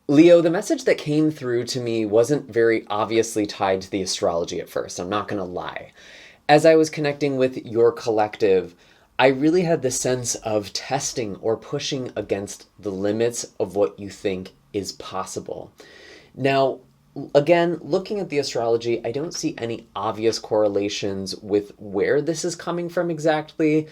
Leo, the message that came through to me wasn't very obviously tied to the astrology at first, I'm not going to lie. As I was connecting with your collective, I really had the sense of testing or pushing against the limits of what you think is possible. Now, again, looking at the astrology, I don't see any obvious correlations with where this is coming from exactly,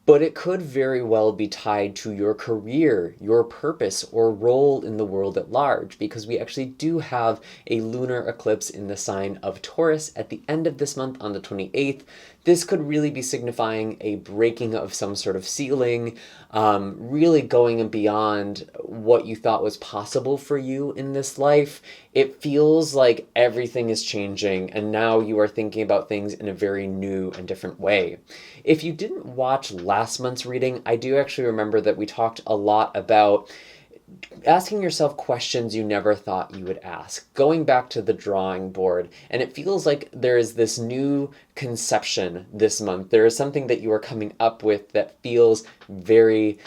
but it could very well be tied to your career, your purpose, or role in the world at large, because we actually do have a lunar eclipse in the sign of Taurus at the end of this month on the 28th. This could really be signifying a breaking of some sort of ceiling, really going beyond what you thought was possible for you in this life. It feels like everything is changing, and now you are thinking about things in a very new and different way. If you didn't watch last month's reading, I do actually remember that we talked a lot about asking yourself questions you never thought you would ask, going back to the drawing board. And it feels like there is this new conception this month. There is something that you are coming up with that feels very,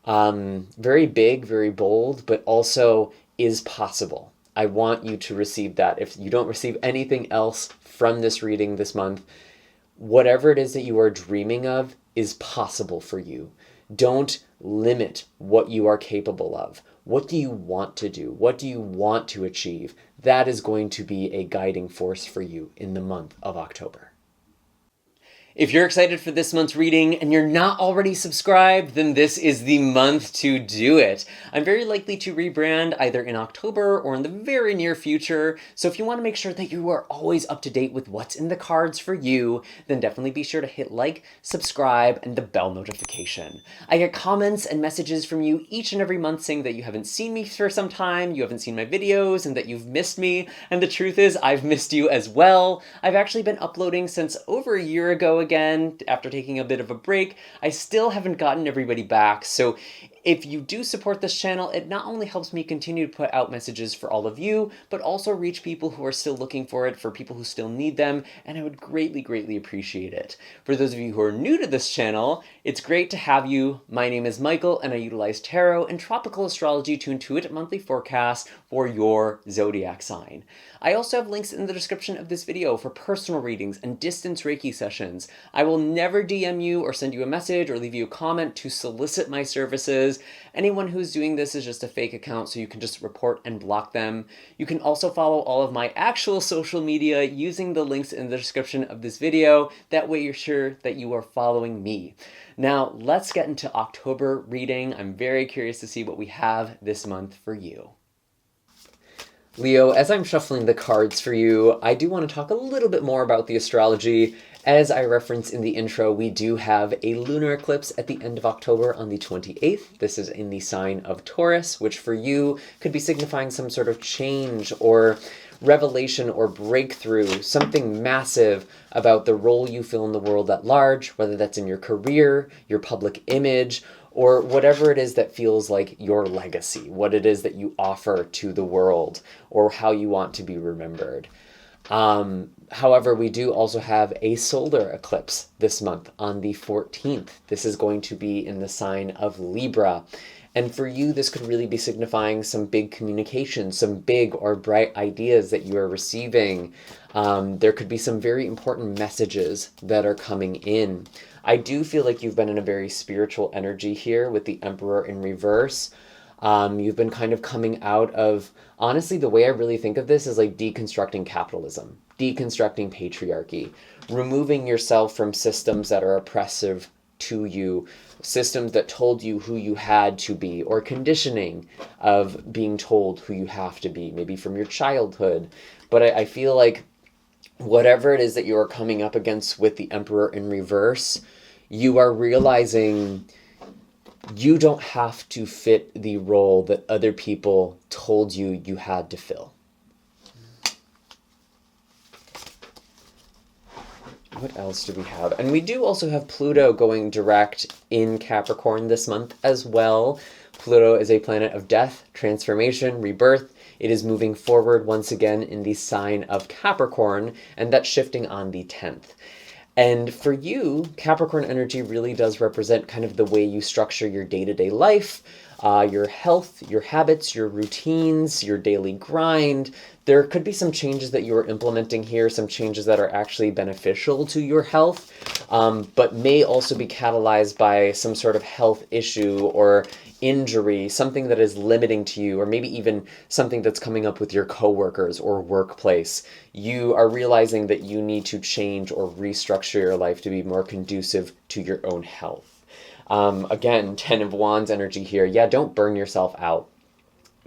very big, very bold, but also is possible. I want you to receive that. If you don't receive anything else from this reading this month, whatever it is that you are dreaming of is possible for you. Don't limit what you are capable of. What do you want to do? What do you want to achieve? That is going to be a guiding force for you in the month of October. If you're excited for this month's reading and you're not already subscribed, then this is the month to do it. I'm very likely to rebrand either in October or in the very near future. So if you want to make sure that you are always up to date with what's in the cards for you, then definitely be sure to hit like, subscribe, and the bell notification. I get comments and messages from you each and every month saying that you haven't seen me for some time, you haven't seen my videos, and that you've missed me. And the truth is, I've missed you as well. I've actually been uploading since over a year ago again, after taking a bit of a break. I still haven't gotten everybody back, so if you do support this channel, it not only helps me continue to put out messages for all of you, but also reach people who are still looking for it, for people who still need them, and I would greatly, greatly appreciate it. For those of you who are new to this channel, it's great to have you. My name is Michael, and I utilize tarot and tropical astrology to intuit monthly forecasts for your zodiac sign. I also have links in the description of this video for personal readings and distance Reiki sessions. I will never DM you or send you a message or leave you a comment to solicit my services. Anyone who's doing this is just a fake account, so you can just report and block them. You can also follow all of my actual social media using the links in the description of this video. That way you're sure that you are following me. Now let's get into October reading. I'm very curious to see what we have this month for you. Leo, as I'm shuffling the cards for you, I do want to talk a little bit more about the astrology. As I referenced in the intro, we do have a lunar eclipse at the end of October on the 28th. This is in the sign of Taurus, which for you could be signifying some sort of change or revelation or breakthrough, something massive about the role you fill in the world at large, whether that's in your career, your public image, or whatever it is that feels like your legacy, what it is that you offer to the world, or how you want to be remembered. However, we do also have a solar eclipse this month on the 14th. This is going to be in the sign of Libra. And for you, this could really be signifying some big communication, some big or bright ideas that you are receiving. There could be some very important messages that are coming in. I do feel like you've been in a very spiritual energy here with the Emperor in reverse. You've been kind of coming out of, honestly, the way I really think of this is like deconstructing capitalism, deconstructing patriarchy, removing yourself from systems that are oppressive to you, systems that told you who you had to be, or conditioning of being told who you have to be, maybe from your childhood. But I feel like whatever it is that you are coming up against with the Emperor in reverse, you are realizing you don't have to fit the role that other people told you you had to fill. What else do we have? And we do also have Pluto going direct in Capricorn this month as well. Pluto is a planet of death, transformation, rebirth. It is moving forward once again in the sign of Capricorn, and that's shifting on the 10th. And for you, Capricorn energy really does represent kind of the way you structure your day-to-day life, your health, your habits, your routines, your daily grind. There could be some changes that you are implementing here, some changes that are actually beneficial to your health, but may also be catalyzed by some sort of health issue or injury, something that is limiting to you, or maybe even something that's coming up with your coworkers or workplace. You are realizing that you need to change or restructure your life to be more conducive to your own health. Again, 10 of Wands energy here. Yeah, don't burn yourself out.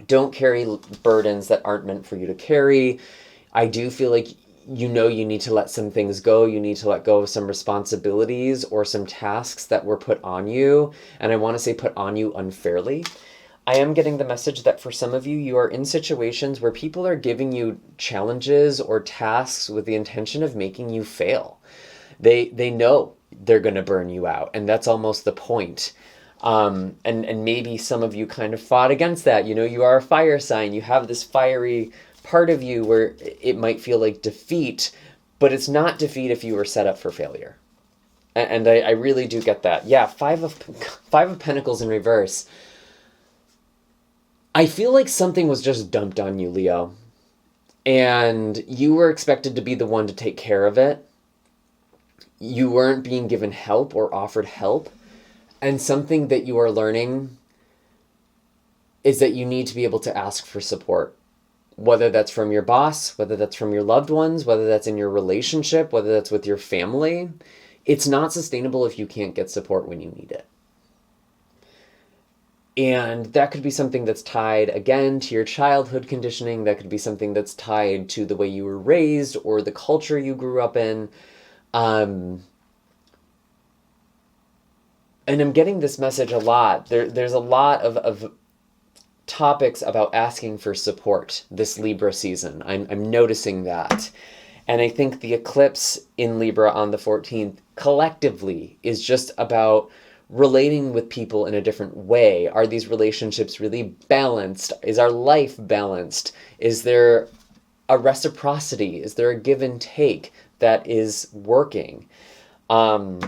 Don't carry burdens that aren't meant for you to carry. I do feel like you need to let some things go. You need to let go of some responsibilities or some tasks that were put on you. And I want to say put on you unfairly. I am getting the message that for some of you, you are in situations where people are giving you challenges or tasks with the intention of making you fail. They know they're going to burn you out, and that's almost the point. And maybe some of you kind of fought against that. You are a fire sign. You have this fiery part of you where it might feel like defeat, but it's not defeat if you were set up for failure. And I really do get that. Yeah, Five of Pentacles in reverse. I feel like something was just dumped on you, Leo, and you were expected to be the one to take care of it. You weren't being given help or offered help. And something that you are learning is that you need to be able to ask for support. Whether that's from your boss, whether that's from your loved ones, whether that's in your relationship, whether that's with your family. It's not sustainable if you can't get support when you need it. And that could be something that's tied, again, to your childhood conditioning. That could be something that's tied to the way you were raised or the culture you grew up in. And I'm getting this message a lot. There's a lot of topics about asking for support this Libra season. I'm noticing that. And I think the eclipse in Libra on the 14th collectively is just about relating with people in a different way. Are these relationships really balanced? Is our life balanced? Is there a reciprocity? Is there a give and take that is working? I'm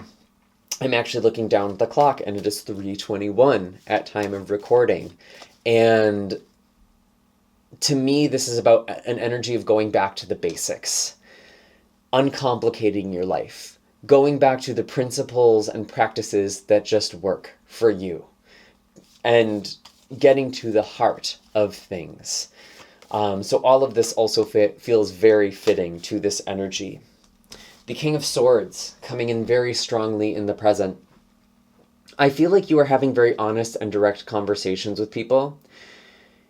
actually looking down at the clock, and it is 3:21 at time of recording. And to me, this is about an energy of going back to the basics, uncomplicating your life, going back to the principles and practices that just work for you, and getting to the heart of things. So all of this also feels very fitting to this energy. The King of Swords coming in very strongly in the present. I feel like you are having very honest and direct conversations with people.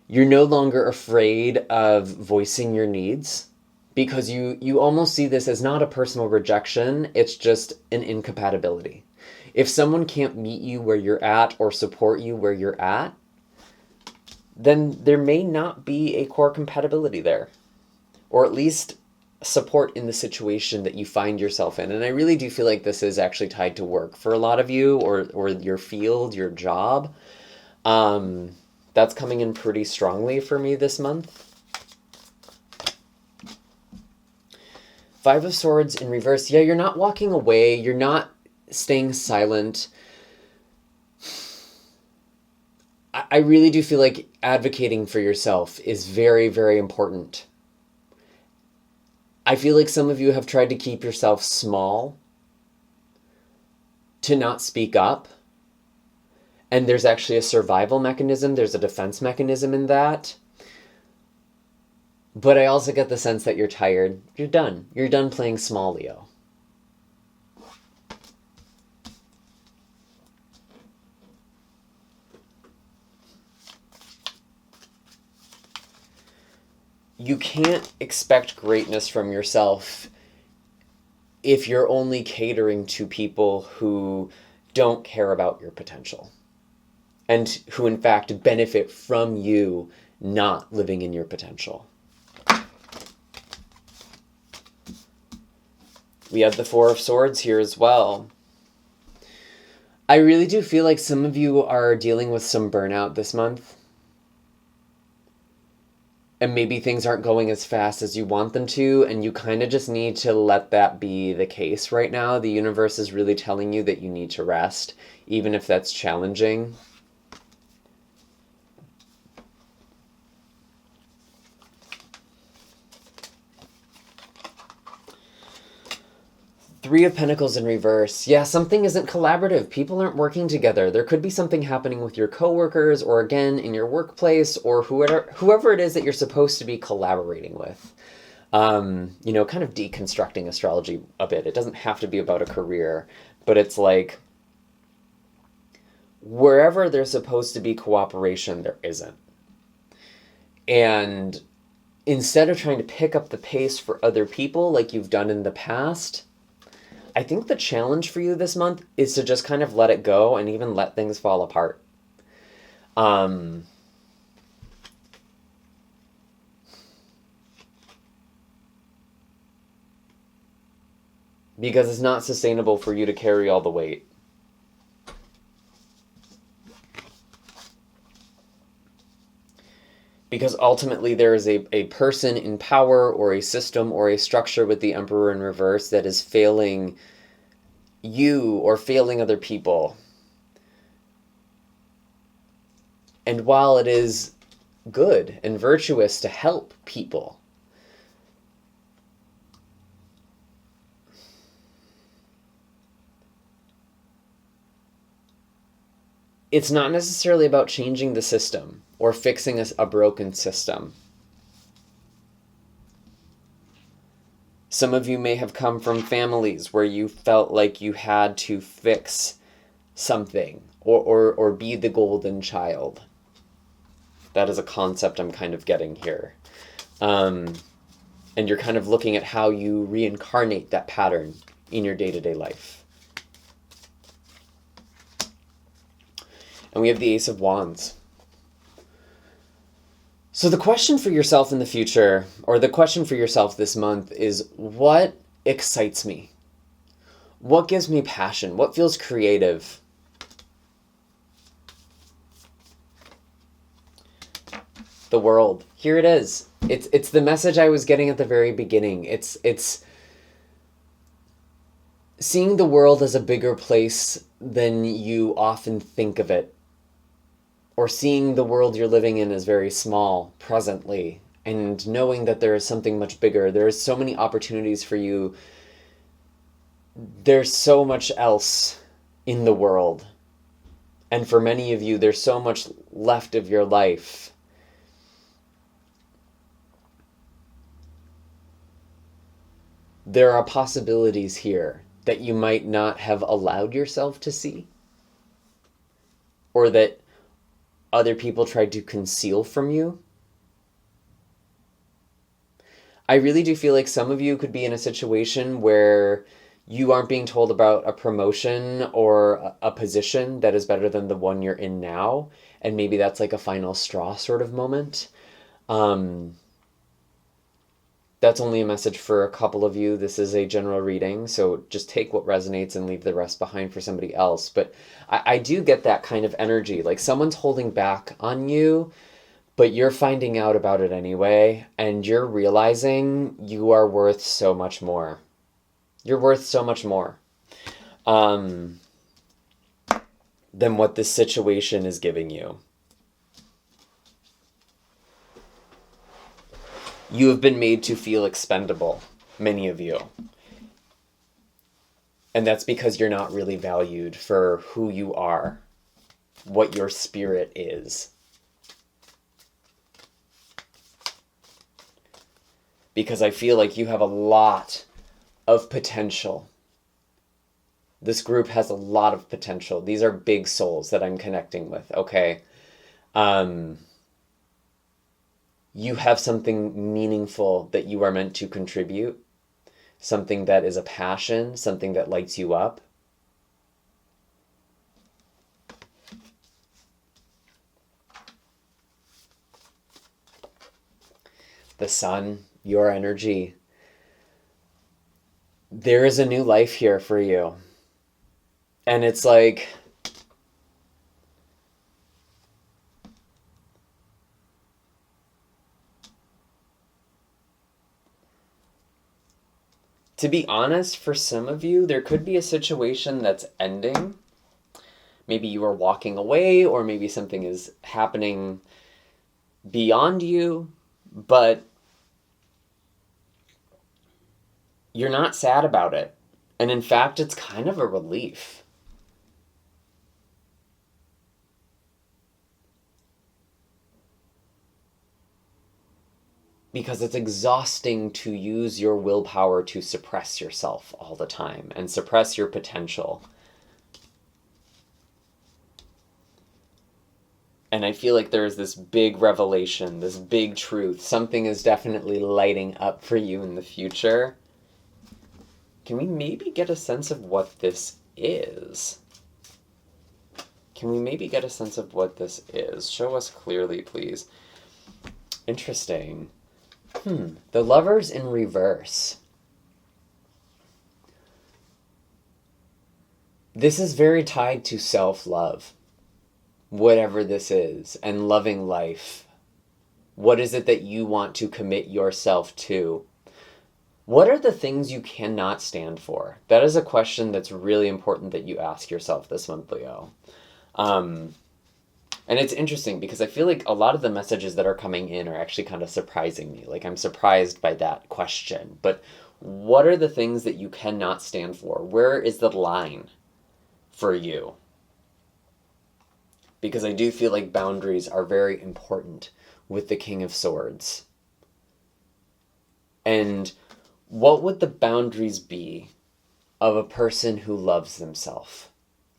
You're no longer afraid of voicing your needs because you almost see this as not a personal rejection. It's just an incompatibility. If someone can't meet you where you're at or support you where you're at, then there may not be a core compatibility there, or at least support in the situation that you find yourself in. And I really do feel like this is actually tied to work for a lot of you, or your field, your job. That's coming in pretty strongly for me this month. Five of Swords in reverse. Yeah, you're not walking away. You're not staying silent. I really do feel like advocating for yourself is very, very important. I feel like some of you have tried to keep yourself small, to not speak up. And there's actually a survival mechanism. There's a defense mechanism in that. But I also get the sense that you're tired. You're done. You're done playing small, Leo. You can't expect greatness from yourself if you're only catering to people who don't care about your potential and who in fact benefit from you not living in your potential. We have the Four of Swords here as well. I really do feel like some of you are dealing with some burnout this month. And maybe things aren't going as fast as you want them to, and you kind of just need to let that be the case right now. The universe is really telling you that you need to rest, even if that's challenging. Three of Pentacles in reverse. Yeah, something isn't collaborative. People aren't working together. There could be something happening with your coworkers, or again, in your workplace, or whoever it is that you're supposed to be collaborating with. Kind of deconstructing astrology a bit. It doesn't have to be about a career, but it's like wherever there's supposed to be cooperation, there isn't. And instead of trying to pick up the pace for other people like you've done in the past, I think the challenge for you this month is to just kind of let it go and even let things fall apart. Because it's not sustainable for you to carry all the weight. Because ultimately there is a person in power or a system or a structure with the Emperor in reverse that is failing you or failing other people. And while it is good and virtuous to help people, it's not necessarily about changing the system or fixing a broken system. Some of you may have come from families where you felt like you had to fix something or be the golden child. That is a concept I'm kind of getting here. And you're kind of looking at how you reincarnate that pattern in your day-to-day life. And we have the Ace of Wands. So the question for yourself in the future, or the question for yourself this month, is what excites me? What gives me passion? What feels creative? The World. Here it is. It's the message I was getting at the very beginning. It's seeing the world as a bigger place than you often think of it. Or seeing the world you're living in as very small presently, and knowing that there is something much bigger. There is so many opportunities for you. There's so much else in the world. And for many of you, there's so much left of your life. There are possibilities here that you might not have allowed yourself to see, or that other people tried to conceal from you. I really do feel like some of you could be in a situation where you aren't being told about a promotion or a position that is better than the one you're in now, and maybe that's like a final straw sort of moment. That's only a message for a couple of you. This is a general reading, so just take what resonates and leave the rest behind for somebody else. But I do get that kind of energy, like someone's holding back on you, but you're finding out about it anyway, and you're realizing you are worth so much more. You're worth so much more than what this situation is giving you. You have been made to feel expendable, many of you. And that's because you're not really valued for who you are, what your spirit is. Because I feel like you have a lot of potential. This group has a lot of potential. These are big souls that I'm connecting with, okay? You have something meaningful that you are meant to contribute, something that is a passion, something that lights you up. The sun, your energy. There is a new life here for you. And it's like, to be honest, for some of you, there could be a situation that's ending. Maybe you are walking away, or maybe something is happening beyond you, but you're not sad about it. And in fact, it's kind of a relief. Because it's exhausting to use your willpower to suppress yourself all the time and suppress your potential. And I feel like there's this big revelation, this big truth. Something is definitely lighting up for you in the future. Can we maybe get a sense of what this is? Can we maybe get a sense of what this is? Show us clearly, please. Interesting. The Lovers in reverse. This is very tied to self-love. Whatever this is, and loving life. What is it that you want to commit yourself to? What are the things you cannot stand for? That is a question that's really important that you ask yourself this month, Leo. And it's interesting because I feel like a lot of the messages that are coming in are actually kind of surprising me. Like, I'm surprised by that question. But what are the things that you cannot stand for? Where is the line for you? Because I do feel like boundaries are very important with the King of Swords. And what would the boundaries be of a person who loves themselves?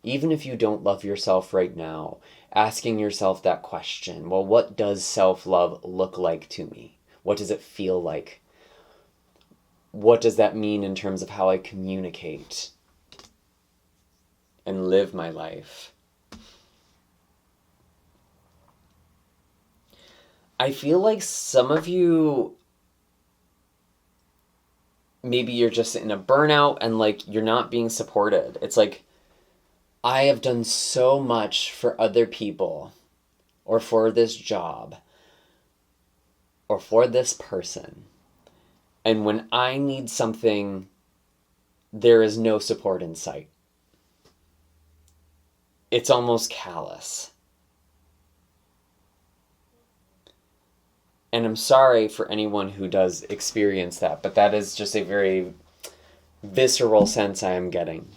Even if you don't love yourself right now, asking yourself that question, well, what does self-love look like to me? What does it feel like? What does that mean in terms of how I communicate and live my life? I feel like some of you, maybe you're just in a burnout and like you're not being supported. It's like, I have done so much for other people or for this job or for this person. And when I need something, there is no support in sight. It's almost callous. And I'm sorry for anyone who does experience that, but that is just a very visceral sense I am getting.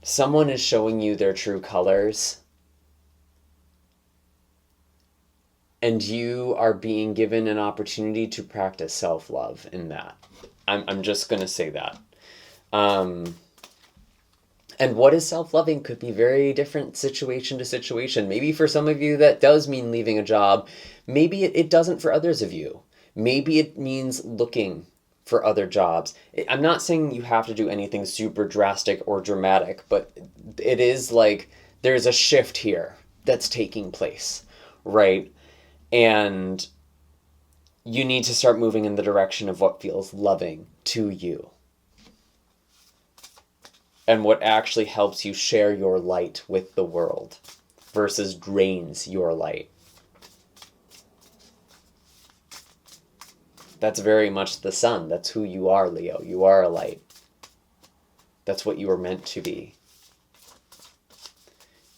Someone is showing you their true colors, and you are being given an opportunity to practice self-love in that. I'm just going to say that. And what is self-loving could be very different situation to situation. Maybe for some of you that does mean leaving a job. Maybe it doesn't for others of you. Maybe it means looking for other jobs. I'm not saying you have to do anything super drastic or dramatic, but it is like there's a shift here that's taking place, right? And you need to start moving in the direction of what feels loving to you. And what actually helps you share your light with the world versus drains your light. That's very much the sun. That's who you are, Leo. You are a light. That's what you were meant to be.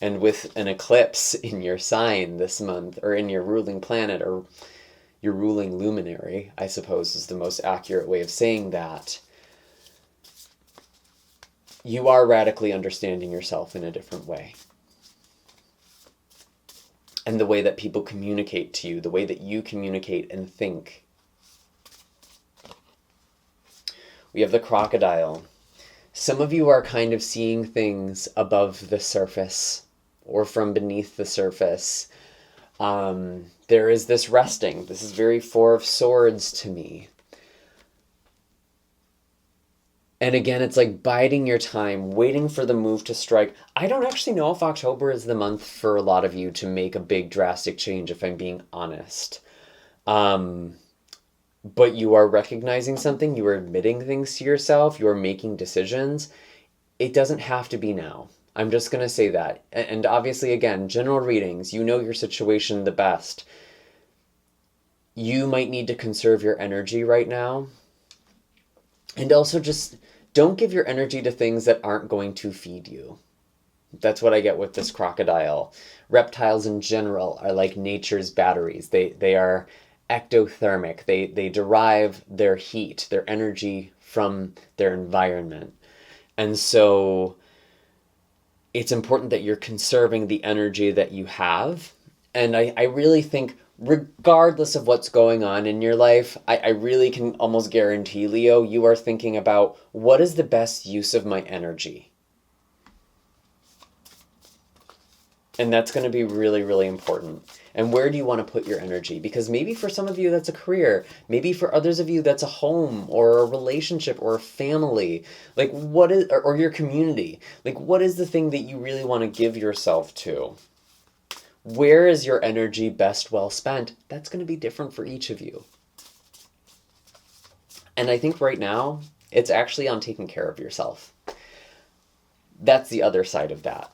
And with an eclipse in your sign this month, or in your ruling planet, or your ruling luminary, I suppose is the most accurate way of saying that, you are radically understanding yourself in a different way. And the way that people communicate to you, the way that you communicate and think. We have the crocodile. Some of you are kind of seeing things above the surface or from beneath the surface. There is this resting. This is very Four of Swords to me. And again, it's like biding your time, waiting for the move to strike. I don't actually know if October is the month for a lot of you to make a big drastic change, if I'm being honest. But you are recognizing something, you are admitting things to yourself, you are making decisions. It doesn't have to be now. I'm just going to say that. And obviously, again, general readings, you know your situation the best. You might need to conserve your energy right now. And also just don't give your energy to things that aren't going to feed you. That's what I get with this crocodile. Reptiles in general are like nature's batteries. They are ectothermic. They derive their heat, their energy from their environment. And so it's important that you're conserving the energy that you have. And I really think, regardless of what's going on in your life, I really can almost guarantee, Leo, you are thinking about what is the best use of my energy. And that's going to be really, really important. And where do you want to put your energy? Because maybe for some of you that's a career. Maybe for others of you that's a home or a relationship or a family. Like what is, or your community. Like what is the thing that you really want to give yourself to? Where is your energy best well spent? That's going to be different for each of you. And I think right now, it's actually on taking care of yourself. That's the other side of that.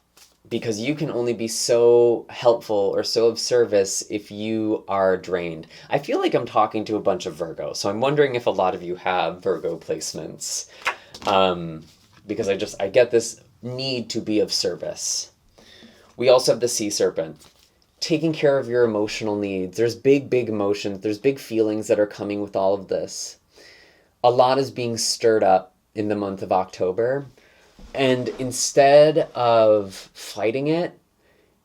Because you can only be so helpful or so of service if you are drained. I feel like I'm talking to a bunch of Virgos, so I'm wondering if a lot of you have Virgo placements. Because I get this need to be of service. We also have the Sea Serpent. Taking care of your emotional needs. There's big emotions. There's big feelings that are coming with all of this. A lot is being stirred up in the month of October. And instead of fighting it,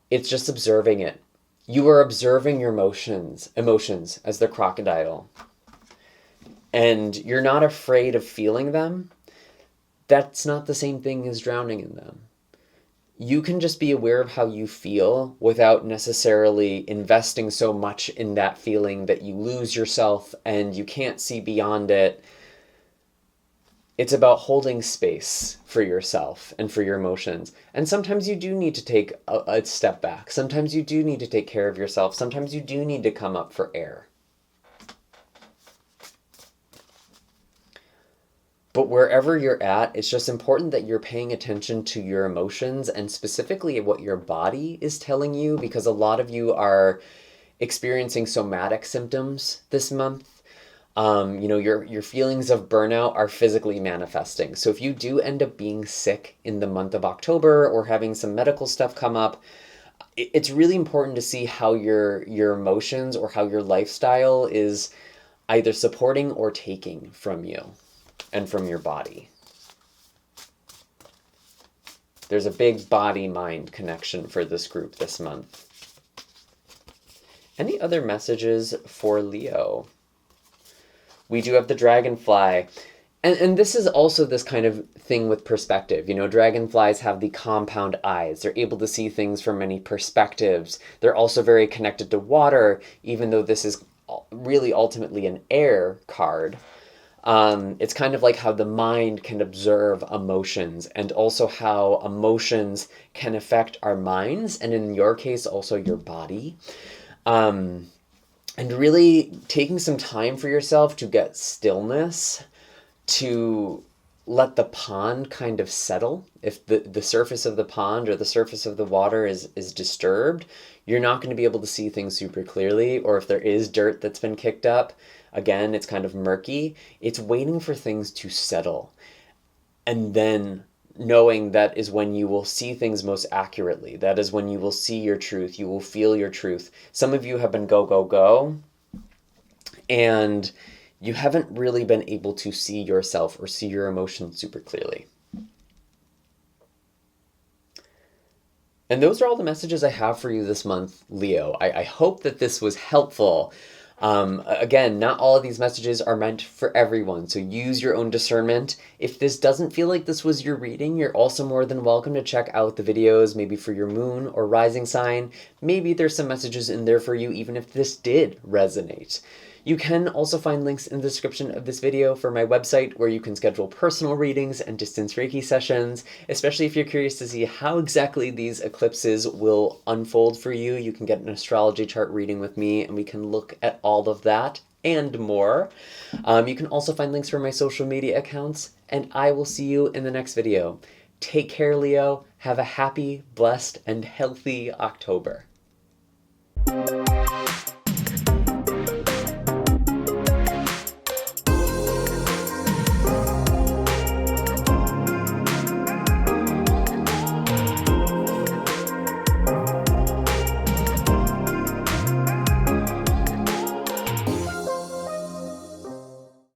it's just observing it. You are observing your emotions as the crocodile. And you're not afraid of feeling them. That's not the same thing as drowning in them. You can just be aware of how you feel without necessarily investing so much in that feeling that you lose yourself and you can't see beyond it. It's about holding space for yourself and for your emotions. And sometimes you do need to take a step back. Sometimes you do need to take care of yourself. Sometimes you do need to come up for air. But wherever you're at, it's just important that you're paying attention to your emotions and specifically what your body is telling you, because a lot of you are experiencing somatic symptoms this month. Your feelings of burnout are physically manifesting. So if you do end up being sick in the month of October or having some medical stuff come up, it's really important to see how your emotions or how your lifestyle is either supporting or taking from you and from your body. There's a big body-mind connection for this group this month. Any other messages for Leo? We do have the dragonfly. And this is also this kind of thing with perspective. Dragonflies have the compound eyes. They're able to see things from many perspectives. They're also very connected to water, even though this is really ultimately an air card. It's kind of like how the mind can observe emotions and also how emotions can affect our minds. And in your case, also your body. And really taking some time for yourself to get stillness, to let the pond kind of settle. If the surface of the pond or the surface of the water is disturbed, you're not going to be able to see things super clearly. Or if there is dirt that's been kicked up, again, it's kind of murky. It's waiting for things to settle. And then knowing that is when you will see things most accurately. That is when you will see your truth. You will feel your truth. Some of you have been go, and you haven't really been able to see yourself or see your emotions super clearly. And those are all the messages I have for you this month, Leo. I hope that this was helpful. Again, not all of these messages are meant for everyone, so use your own discernment. If this doesn't feel like this was your reading, you're also more than welcome to check out the videos, maybe for your moon or rising sign. Maybe there's some messages in there for you, even if this did resonate. You can also find links in the description of this video for my website where you can schedule personal readings and distance Reiki sessions, especially if you're curious to see how exactly these eclipses will unfold for you. You can get an astrology chart reading with me and we can look at all of that and more. You can also find links for my social media accounts, and I will see you in the next video. Take care, Leo. Have a happy, blessed, and healthy October.